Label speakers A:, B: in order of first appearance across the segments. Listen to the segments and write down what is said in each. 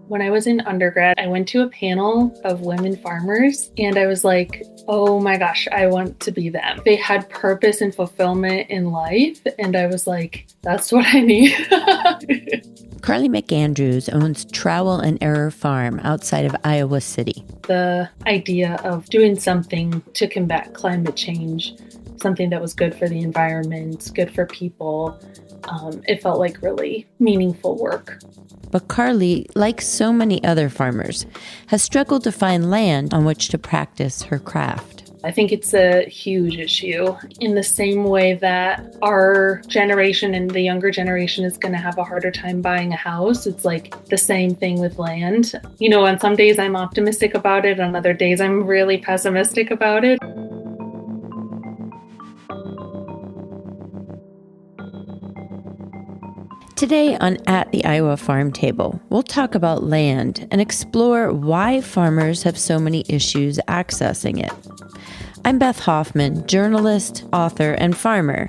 A: When I was in undergrad, I went to a panel of women farmers and I was like, oh my gosh, I want to be them. They had purpose and fulfillment in life. And I was like, that's what I need.
B: Carly McAndrews owns Trowel and Error Farm outside of Iowa City.
A: The idea of doing something to combat climate change, something that was good for the environment, good for people, it felt like really meaningful work.
B: But Carly, like so many other farmers, has struggled to find land on which to practice her craft.
A: I think it's a huge issue in the same way that our generation and the younger generation is going to have a harder time buying a house. It's like the same thing with land. You know, on some days I'm optimistic about it, on other days I'm really pessimistic about it.
B: Today on At the Iowa Farm Table, we'll talk about land and explore why farmers have so many issues accessing it. I'm Beth Hoffman, journalist, author, and farmer.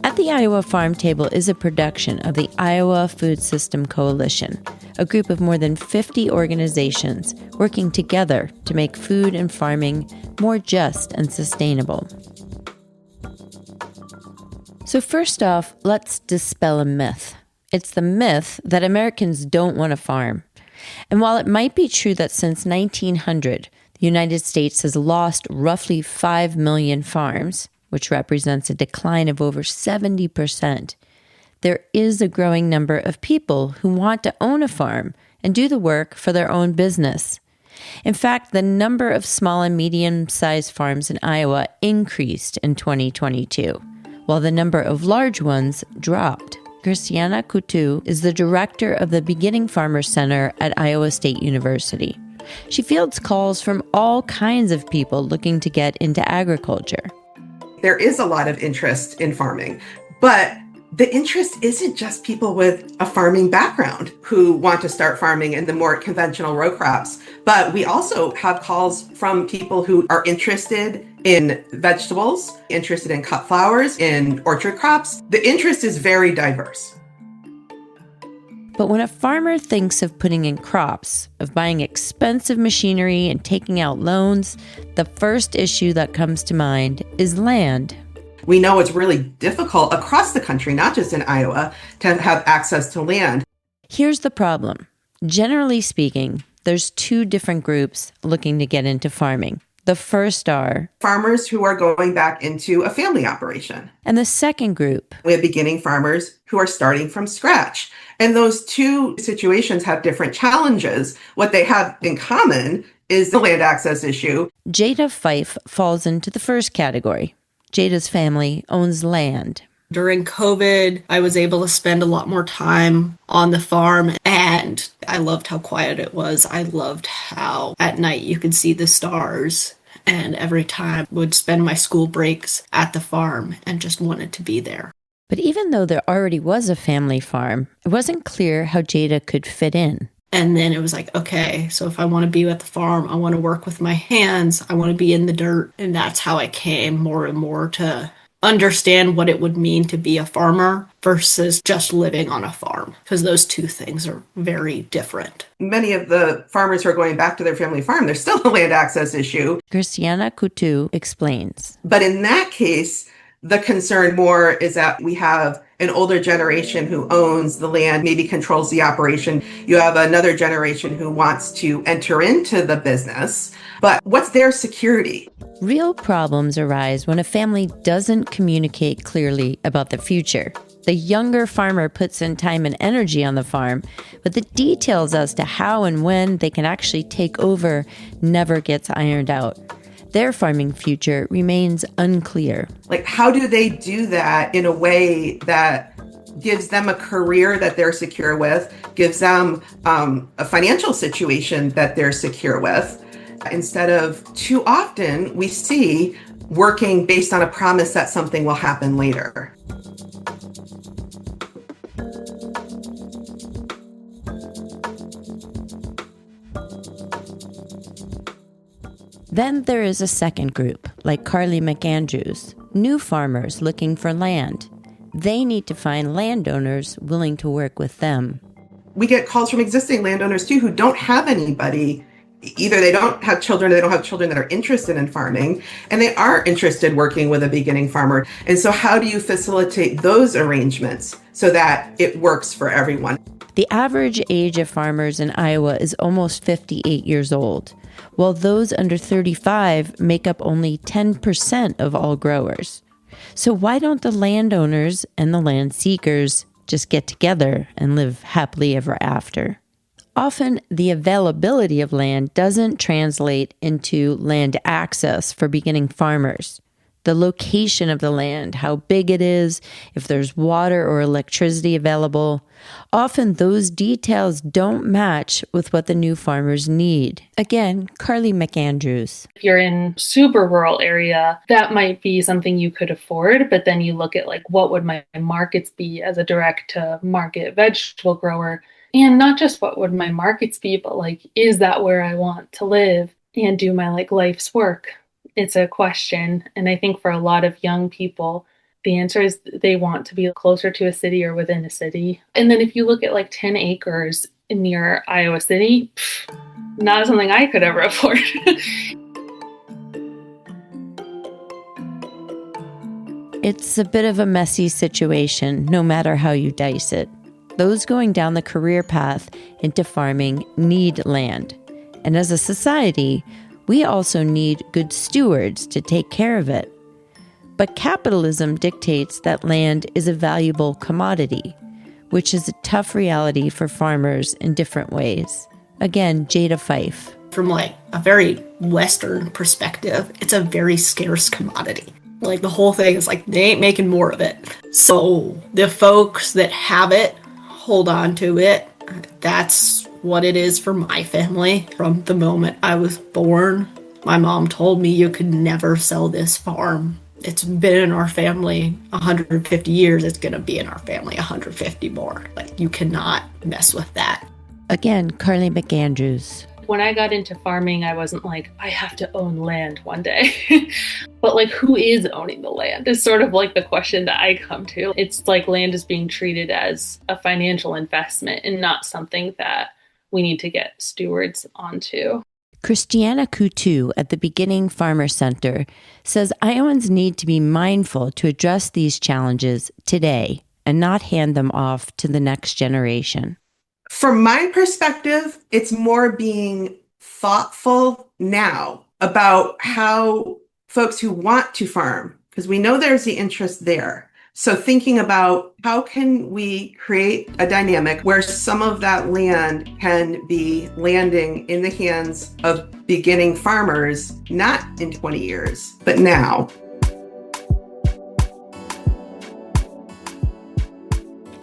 B: At the Iowa Farm Table is a production of the Iowa Food System Coalition, a group of more than 50 organizations working together to make food and farming more just and sustainable. So first off, let's dispel a myth. It's the myth that Americans don't want to farm. And while it might be true that since 1900, the United States has lost roughly 5 million farms, which represents a decline of over 70%, there is a growing number of people who want to own a farm and do the work for their own business. In fact, the number of small and medium-sized farms in Iowa increased in 2022, while the number of large ones dropped. Christiana Coutu is the director of the Beginning Farmer Center at Iowa State University. She fields calls from all kinds of people looking to get into agriculture.
C: There is a lot of interest in farming, but the interest isn't just people with a farming background who want to start farming in the more conventional row crops, but we also have calls from people who are interested in vegetables, interested in cut flowers, in orchard crops. The interest is very diverse.
B: But when a farmer thinks of putting in crops, of buying expensive machinery and taking out loans, the first issue that comes to mind is land.
C: We know it's really difficult across the country, not just in Iowa, to have access to land.
B: Here's the problem. Generally speaking, there's two different groups looking to get into farming. The first are
C: farmers who are going back into a family operation.
B: And the second group,
C: we have beginning farmers who are starting from scratch. And those two situations have different challenges. What they have in common is the land access issue.
B: Jada Fife falls into the first category. Jada's family owns land.
D: During COVID, I was able to spend a lot more time on the farm, and I loved how quiet it was. I loved how at night you could see the stars, and every time I would spend my school breaks at the farm and just wanted to be there.
B: But even though there already was a family farm, it wasn't clear how Jada could fit in.
D: And then it was like, okay, so if I want to be at the farm, I want to work with my hands, I want to be in the dirt. And that's how I came more and more to understand what it would mean to be a farmer versus just living on a farm, because those two things are very different.
C: Many of the farmers who are going back to their family farm, there's still a land access issue.
B: Christiana Coutu explains.
C: But in that case, the concern more is that we have an older generation who owns the land, maybe controls the operation. You have another generation who wants to enter into the business, but what's their security?
B: Real problems arise when a family doesn't communicate clearly about the future. The younger farmer puts in time and energy on the farm, but the details as to how and when they can actually take over never gets ironed out. Their farming future remains unclear.
C: Like, how do they do that in a way that gives them a career that they're secure with, gives them a financial situation that they're secure with, instead of too often we see working based on a promise that something will happen later.
B: Then there is a second group, like Carly McAndrews, new farmers looking for land. They need to find landowners willing to work with them.
C: we get calls from existing landowners too who don't have anybody. Either they don't have children, or they don't have children that are interested in farming, and they are interested working with a beginning farmer. And so how do you facilitate those arrangements so that it works for everyone?
B: The average age of farmers in Iowa is almost 58 years old, while those under 35 make up only 10% of all growers. So why don't the landowners and the land seekers just get together and live happily ever after? Often, the availability of land doesn't translate into land access for beginning farmers. The location of the land, how big it is, if there's water or electricity available, often those details don't match with what the new farmers need. Again, Carly McAndrews.
A: If you're in super rural area, that might be something you could afford, but then you look at like, what would my markets be as a direct to market vegetable grower? And not just what would my markets be, but like, is that where I want to live and do my like life's work? It's a question. And I think for a lot of young people, the answer is they want to be closer to a city or within a city. And then if you look at like 10 acres near Iowa City, not something I could ever afford.
B: It's a bit of a messy situation, no matter how you dice it. Those going down the career path into farming need land. And as a society, we also need good stewards to take care of it. But capitalism dictates that land is a valuable commodity, which is a tough reality for farmers in different ways. Again, Jada Fife.
D: From like a very Western perspective, it's a very scarce commodity. Like the whole thing is like, they ain't making more of it. So the folks that have it, hold on to it. That's what it is for my family. From the moment I was born, my mom told me you could never sell this farm. It's been in our family 150 years. It's going to be in our family 150 more. Like, you cannot mess with that.
B: Again, Carly McAndrews.
A: When I got into farming, I wasn't like, I have to own land one day. But like, who is owning the land is sort of like the question that I come to. It's like land is being treated as a financial investment and not something that we need to get stewards onto.
B: Christiana Coutu at the Beginning Farmer Center says Iowans need to be mindful to address these challenges today and not hand them off to the next generation.
C: From my perspective, it's more being thoughtful now about how folks who want to farm, because we know there's the interest there. So thinking about how can we create a dynamic where some of that land can be landing in the hands of beginning farmers, not in 20 years, but now.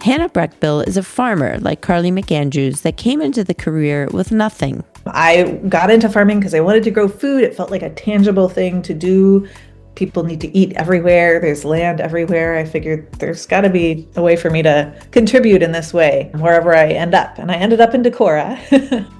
B: Hannah Breckbill is a farmer like Carly McAndrews that came into the career with nothing.
E: I got into farming because I wanted to grow food. It felt like a tangible thing to do. People need to eat everywhere. There's land everywhere. I figured there's got to be a way for me to contribute in this way wherever I end up. And I ended up in Decorah.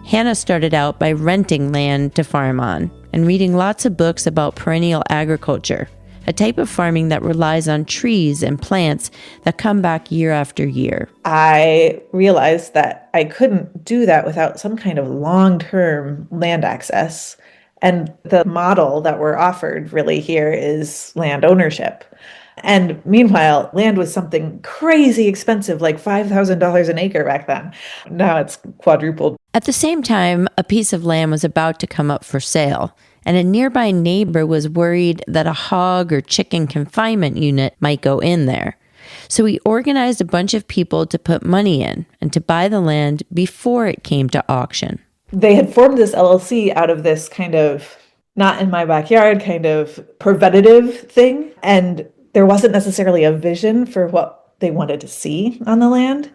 B: Hannah started out by renting land to farm on and reading lots of books about perennial agriculture, a type of farming that relies on trees and plants that come back year after year.
E: I realized that I couldn't do that without some kind of long-term land access. And the model that we're offered really here is land ownership. And meanwhile, land was something crazy expensive, like $5,000 an acre back then. Now it's quadrupled.
B: At the same time, a piece of land was about to come up for sale, and a nearby neighbor was worried that a hog or chicken confinement unit might go in there. So he organized a bunch of people to put money in and to buy the land before it came to auction.
E: They had formed this LLC out of this kind of not in my backyard kind of preventative thing. And there wasn't necessarily a vision for what they wanted to see on the land.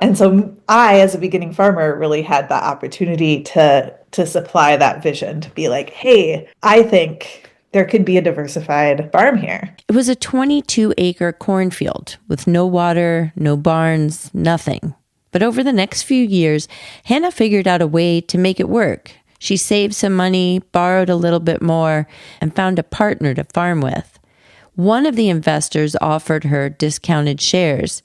E: And so I, as a beginning farmer, really had the opportunity to supply that vision, to be like, hey, I think there could be a diversified farm here.
B: It was a 22-acre cornfield with no water, no barns, nothing. But over the next few years, Hannah figured out a way to make it work. She saved some money, borrowed a little bit more, and found a partner to farm with. One of the investors offered her discounted shares,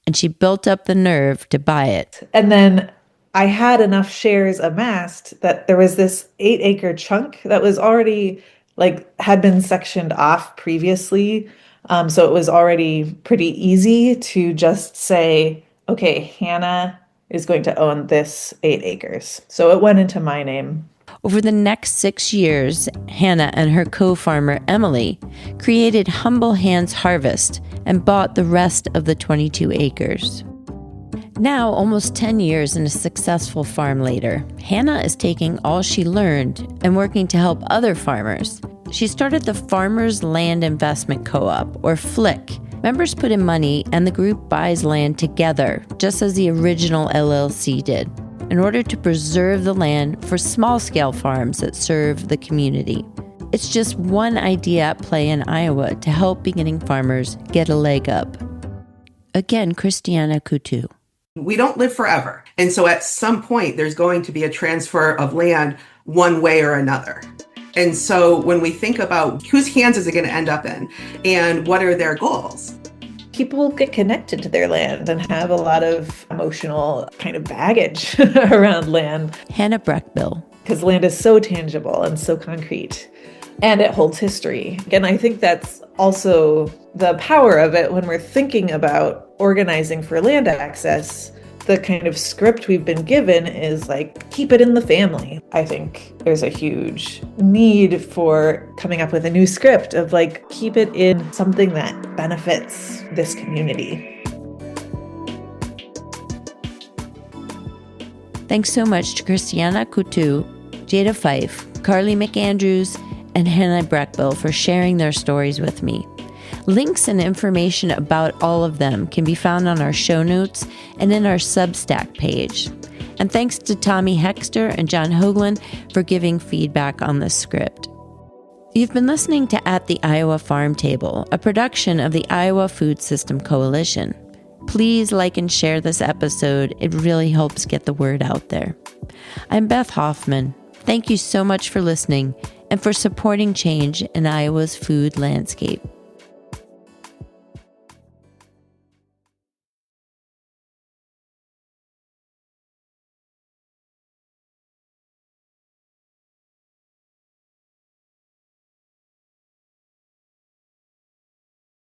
B: and she built up the nerve to buy it.
E: And then I had enough shares amassed that there was this 8-acre chunk that was already had been sectioned off previously. So it was already pretty easy to just say, okay, Hannah is going to own this 8 acres. So it went into my name.
B: Over the next 6 years, Hannah and her co-farmer Emily created Humble Hands Harvest and bought the rest of the 22 acres. Now, almost 10 years and a successful farm later, Hannah is taking all she learned and working to help other farmers. She started the Farmers Land Investment Co-op, or FLIC. Members put in money and the group buys land together, just as the original LLC did, in order to preserve the land for small-scale farms that serve the community. It's just one idea at play in Iowa to help beginning farmers get a leg up. Again, Christiana Coutu.
C: We don't live forever. And so at some point, there's going to be a transfer of land one way or another. And so when we think about whose hands is it going to end up in and what are their goals?
E: People get connected to their land and have a lot of emotional kind of baggage around land.
B: Hannah Breckbill.
E: Because land is so tangible and so concrete, and it holds history. And I think that's also the power of it when we're thinking about organizing for land access. The kind of script we've been given is keep it in the family. I think there's a huge need for coming up with a new script of keep it in something that benefits this community.
B: Thanks so much to Christiana Coutu, Jada Fife, Carly McAndrews, and Hannah Breckbill for sharing their stories with me. Links and information about all of them can be found on our show notes and in our Substack page. And thanks to Tommy Hexter and John Hoagland for giving feedback on this script. You've been listening to At the Iowa Farm Table, a production of the Iowa Food System Coalition. Please like and share this episode. It really helps get the word out there. I'm Beth Hoffman. Thank you so much for listening and for supporting change in Iowa's food landscape.